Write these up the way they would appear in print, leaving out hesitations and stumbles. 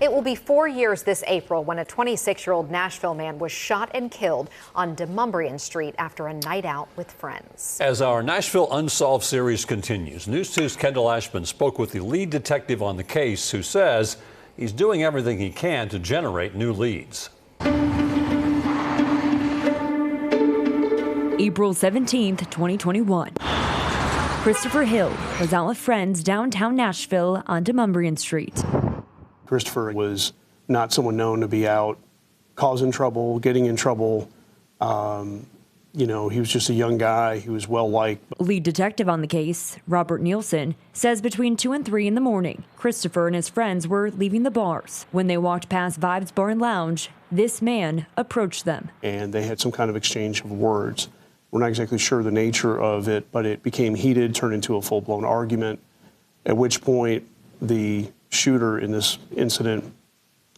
It will be 4 years this April when a 26-year-old Nashville man was shot and killed on Demonbreun Street after a night out with friends. As our Nashville Unsolved series continues, News 2's Kendall Ashman spoke with the lead detective on the case, who says he's doing everything he can to generate new leads. April 17th, 2021. Christopher Hill was out with friends downtown Nashville on Demonbreun Street. Christopher was not someone known to be out causing trouble, getting in trouble. He was just a young guy. He was well liked. Lead detective on the case, Robert Nielsen, says between 2 and 3 in the morning, Christopher and his friends were leaving the bars. When they walked past Vibes Bar and Lounge, this man approached them. And they had some kind of exchange of words. We're not exactly sure the nature of it, but it became heated, turned into a full-blown argument, at which point the shooter in this incident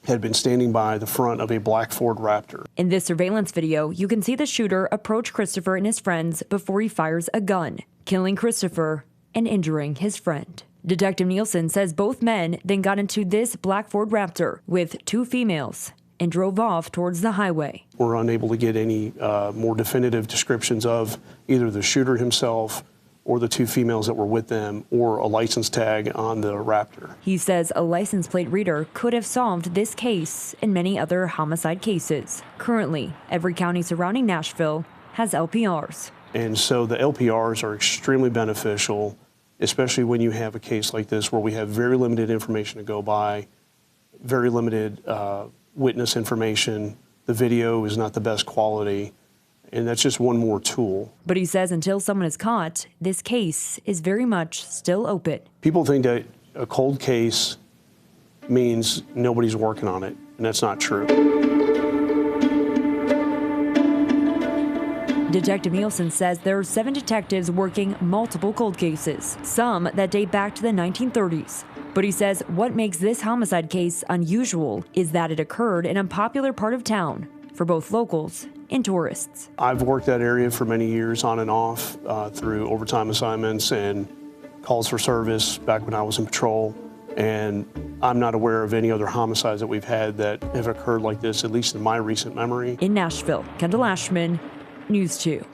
had been standing by the front of a black Ford Raptor. In this surveillance video, you can see the shooter approach Christopher and his friends before he fires a gun, killing Christopher and injuring his friend. Detective Nielsen says both men then got into this black Ford Raptor with 2 females and drove off towards the highway. We're unable to get any more definitive descriptions of either the shooter himself or the 2 females that were with them, or a license tag on the Raptor. He says a license plate reader could have solved this case and many other homicide cases. Currently, every county surrounding Nashville has LPRs. And so the LPRs are extremely beneficial, especially when you have a case like this where we have very limited information to go by, very limited witness information. The video is not the best quality. And that's just one more tool. But he says until someone is caught, this case is very much still open. People think that a cold case means nobody's working on it, and that's not true. Detective Nielsen says there are 7 detectives working multiple cold cases, some that date back to the 1930s. But he says what makes this homicide case unusual is that it occurred in a popular part of town for both locals and tourists. I've worked that area for many years on and off through overtime assignments and calls for service back when I was in patrol. And I'm not aware of any other homicides that we've had that have occurred like this, at least in my recent memory. In Nashville, Kendall Ashman, News 2.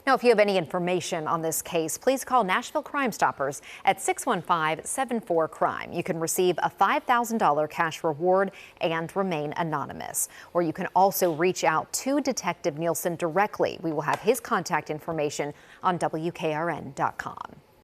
Now, if you have any information on this case, please call Nashville Crime Stoppers at 615-74-CRIME. You can receive a $5,000 cash reward and remain anonymous. Or you can also reach out to Detective Nielsen directly. We will have his contact information on WKRN.com.